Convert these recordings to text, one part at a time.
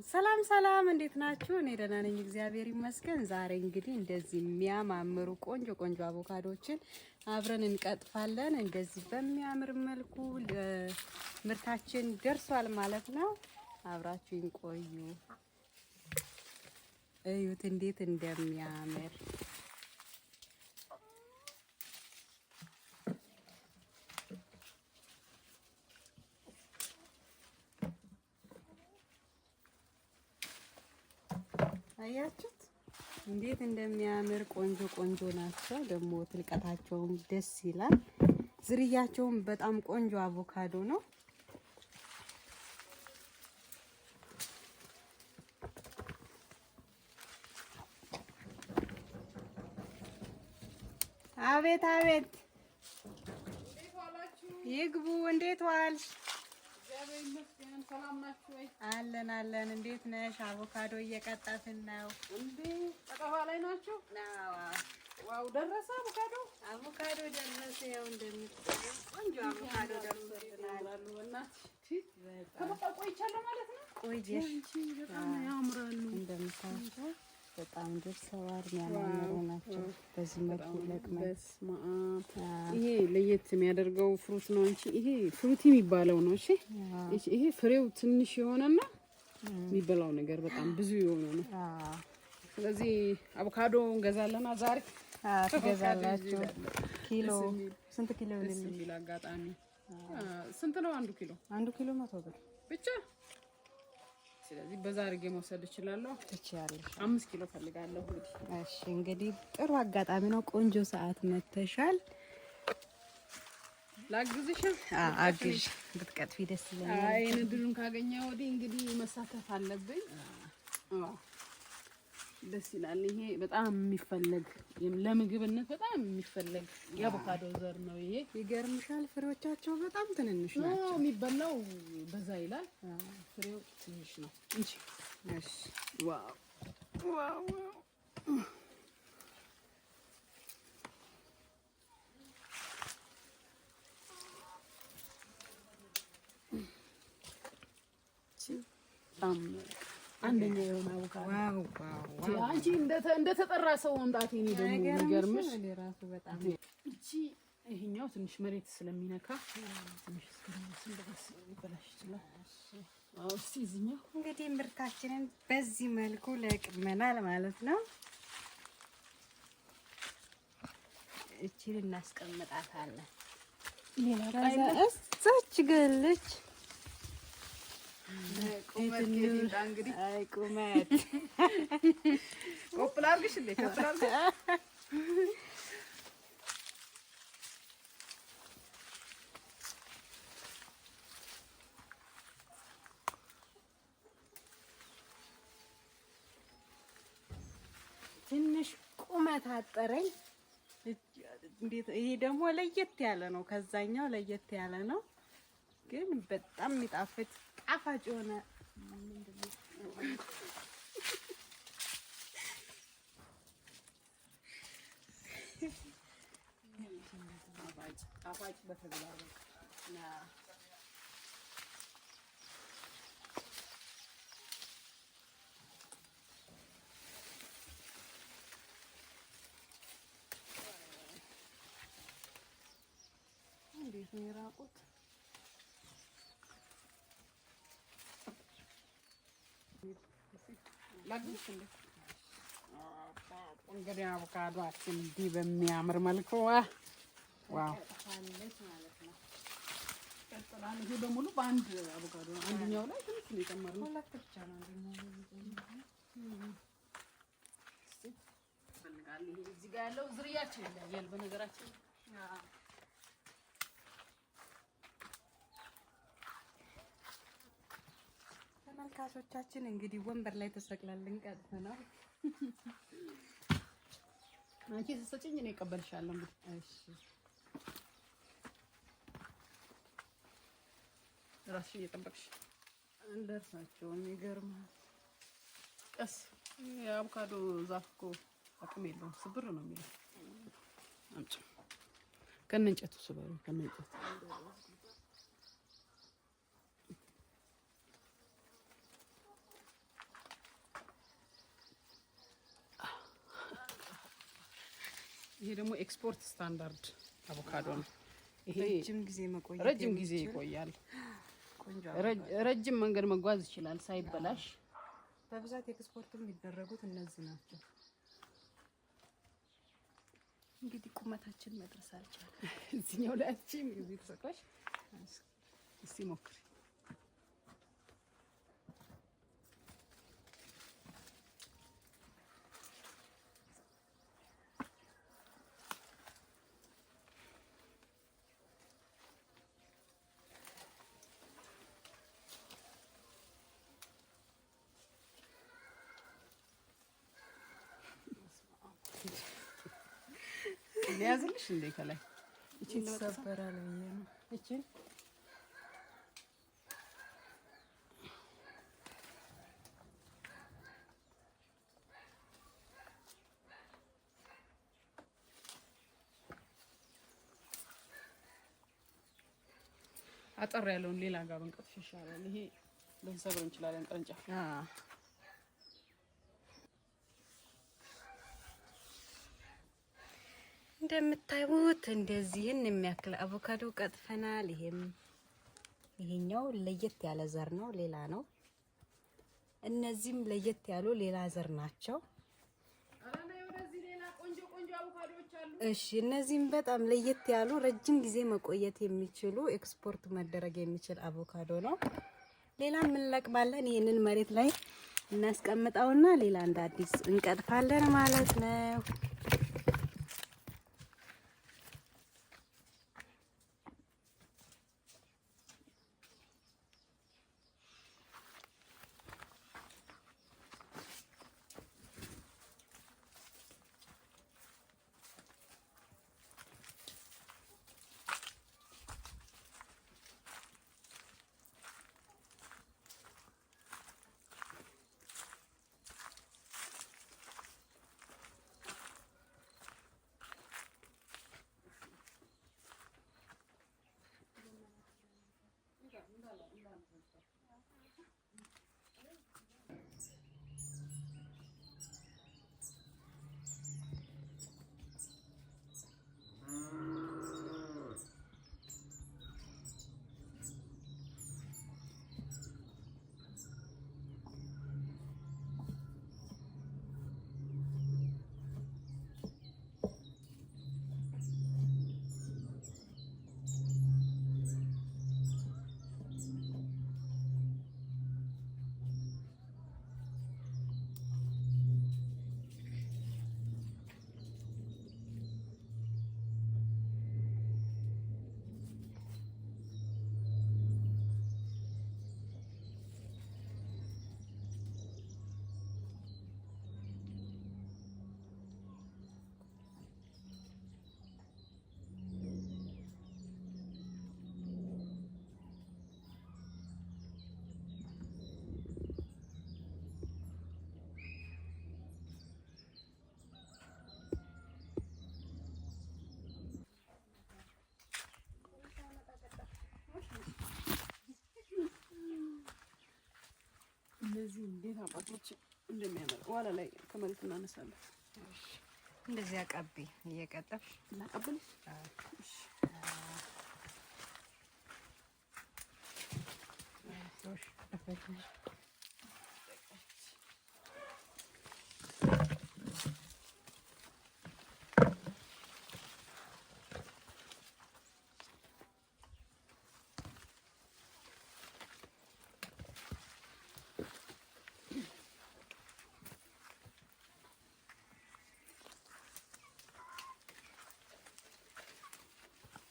ሰላም ሰላም እንዴት ናችሁ? እኔ ደህና ነኝ እግዚአብሔር ይመስገን። ዛሬ እንግዲህ እንደዚህ የሚያማምሩ ቆንጆ አቮካዶችን አብረን እንቀጥፋለን። እንደዚህ በሚያምር መልኩ ምርታችን ደርሷል ማለት ነው። አብራችሁን ቆዩ። እዩት እንዴት እንደሚያምር። አያችሁት እንዴት እንደሚያምር ቆንጆ ናቸው። ደግሞ ትልቀታቸውም ደስ ይላል። ዝርያቸውም በጣም ቆንጆ አቮካዶ ነው። አቤት አቤት ይግቡ። እንዴት ዋልሽ? ሰላም ናችሁ ወይ? አለን። እንዴት ነሽ? አቮካዶ እየቀጠፍን ነው። እንዴ ቀጠፋ ላይ ናችሁ? ዋው ደረሰ አቮካዶ ደረሰ። ያው እንደምታየው ቆንጆ አቮካዶ ደርሶልናል። እናትሽ ከበቃ ቆይቻለሁ ማለት ነው። ቆየሽ? በጣም ያምራሉ። እንደምታያቸው በጣም ደርሰዋል። የሚያማምሩ ናቸው። በዚህ መልኩ ለቅመን ይሄ ለየት የሚያደርገው ፍሩት ነው እንጂ ይሄ ፍሩት የሚባለው ነው። እሺ ይሄ ፍሬው ትንሽ የሆነና የሚበላው ነገር በጣም ብዙ የሆነ ነው። ስለዚህ አቮካዶ እንገዛለና ዛሬ ትገዛላችሁ። ኪሎ ስንት ኪሎ ይልኝ የሚል አጋጣሚ ስንት ነው? አንዱ ኪሎ 100 ብር ብቻ። ስለዚህ በዛ አድርጌ መውሰድ እችላለሁ። ትችያለሽ። 5 ኪሎ ፈልጋለሁ። እሺ እንግዲህ ጥሩ አጋጣሚ ነው። ቆንጆ ሰዓት መተሻል። ላግዝሽ? አግዥ ብትቀጥፊ ደስ ይለኛል። አይ ንድሩን ካገኘው ወዲህ እንግዲህ መሳተፍ አለብኝ። ደስ ይላል። ይሄ በጣም የሚፈለግ ለምግብነት በጣም የሚፈለግ የአቮካዶ ዘር ነው። ይሄ ይገርምሻል፣ ፍሬዎቻቸው በጣም ትንንሽ ናቸው። የሚበላው በዛ ይላል፣ ፍሬው ትንሽ ነው እንጂ። እሺ ዋው አንደኛ የሆነ አቮካዶ ዋው አንቺ እንደተጠራ ሰው መምጣት እኔ ደግሞ የሚገርምሽ ራሱ በጣም እቺ ይሄኛው ትንሽ መሬት ስለሚነካ ትንሽ ስለሚበላሽ ይችላል። እስቲ እዚህኛው እንግዲህ ምርታችንን በዚህ መልኩ ለቅመናል ማለት ነው። እቺን እናስቀምጣታለን። ሌላ እዛች ገለች ቁመት እንግዲህ አይ ቁመት ኮፕላርግሽ እንደ ኮፕላርግ ትንሽ ቁመት አጠረኝ። እንዴት ይሄ ደግሞ ለየት ያለ ነው፣ ከዛኛው ለየት ያለ ነው፣ ግን በጣም የሚጣፍጥ ጣፋጭ የሆነ ጣፋጭ በተግባር እንዴት ነው የራቁት? እንግዲህ አቮካዶአችን እንዲህ በሚያምር መልኩ ዋው ማለት ነው። ቀጥላል። ይሄ በሙሉ በአንድ አቮካዶ ነው። አንደኛው ላይ ትንሽ ነው የጨመርነው። ሁለት ብቻ ነው አንደኛው ፈልጋል። ይሄ እዚህ ጋር ያለው ዝርያችን ይለያል በነገራችን። ተመልካቾቻችን እንግዲህ ወንበር ላይ ተሰቅላልን ቀጥተናል። አንቺ ስትሰጪኝ እኔ እቀበልሻለሁ። እንግዲህ እሺ ራስሽ እየጠበቅሽ እንደርሳቸውም ይገርማል። ቀስ የአቮካዶ ዛፍ እኮ አቅም የለውም፣ ስብር ነው የሚለው። አምጪ ከነ እንጨቱ ስበሩ ከነ እንጨቱ ይሄ ደግሞ ኤክስፖርት ስታንዳርድ አቮካዶ ነው። ይሄ ረጅም ጊዜ ይቆያል። ረጅም መንገድ መጓዝ ይችላል ሳይበላሽ። በብዛት ኤክስፖርት የሚደረጉት እነዚህ ናቸው። እንግዲህ ቁመታችን መድረስ አልቻለም። እዚህኛው ላይ አቺም እዚህ ተሰቃሽ። እስቲ ሞክሪ። ሊያዝልሽ እንዴ ከላይ እቺን ተሰበራል ብዬ ነው። እቺን አጠር ያለውን ሌላ ጋር ብንቀጥፍ ይሻላል። ይሄ ልንሰብር እንችላለን ቅርንጫፍ። እንደምታዩት እንደዚህን የሚያክል አቮካዶ ቀጥፈናል። ይሄኛው ለየት ያለ ዘር ነው፣ ሌላ ነው። እነዚህም ለየት ያሉ ሌላ ዘር ናቸው። እሺ እነዚህም በጣም ለየት ያሉ ረጅም ጊዜ መቆየት የሚችሉ ኤክስፖርት መደረግ የሚችል አቮካዶ ነው። ሌላ እንለቅማለን። ይሄንን መሬት ላይ እናስቀምጠውና ሌላ እንደ አዲስ እንቀጥፋለን ማለት ነው። እንደዚህ እንዴት አባቶች እንደሚያመጣ ዋላ ላይ ከመሬት እናነሳለን። እንደዚህ አቀቢ እየቀጠፍሽ እናቀብልሽ።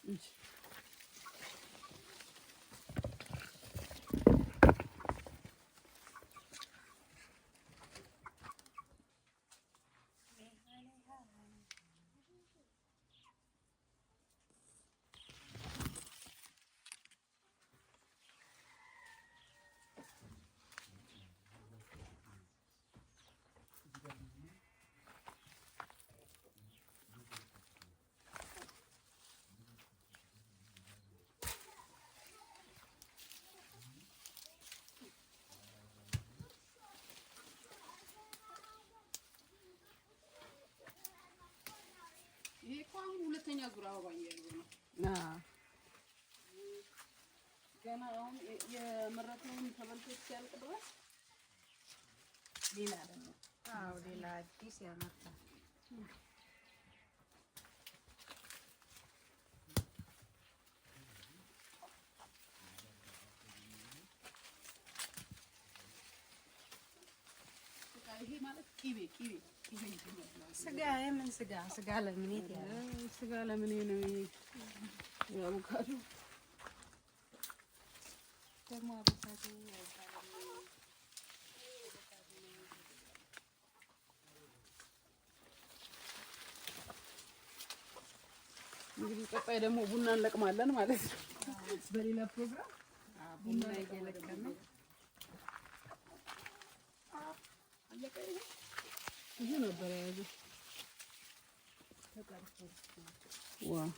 እሺ ሁለተኛ ዙር አበባ እያየሁ ነው። ገና አሁን የመረተውን ተበልቶ ሲያልቅ ድረስ ሌላ ደግሞ ሌላ አዲስ ያመጣል። ይሄ ማለት ቂቤ ስጋ የምን ስጋ ለምን ይሄ ስጋ ለምን ነው? የአቮካዶ ደግሞ አቮካዶ እንግዲህ ቀጣይ ደግሞ ቡና እንለቅማለን ማለት ነው። በሌላ ፕሮግራም ቡና እየለቀምን ብዙ ነበር የያዘው። ዋው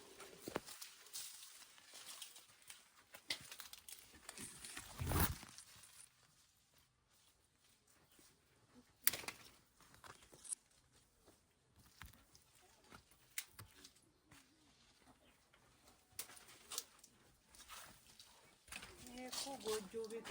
ጎጆ ቤት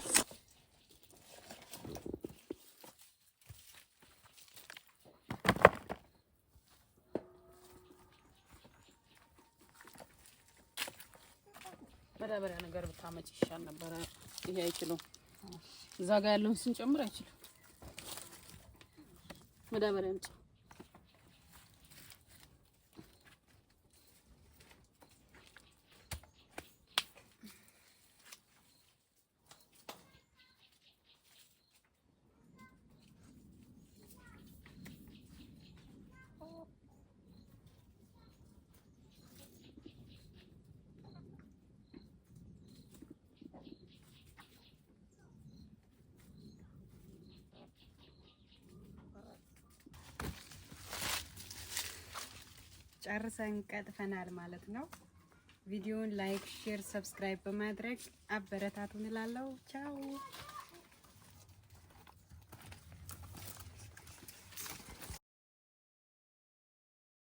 መዳበሪያ ነገር ብታመጭ ይሻል ነበረ። ይሄ አይችልም። እዛ ጋር ያለውን ስንጨምር አይችልም። መዳበሪያ አምጪ። ጨርሰን ቀጥፈናል ማለት ነው። ቪዲዮውን ላይክ፣ ሼር፣ ሰብስክራይብ በማድረግ አበረታቱን እላለሁ። ቻው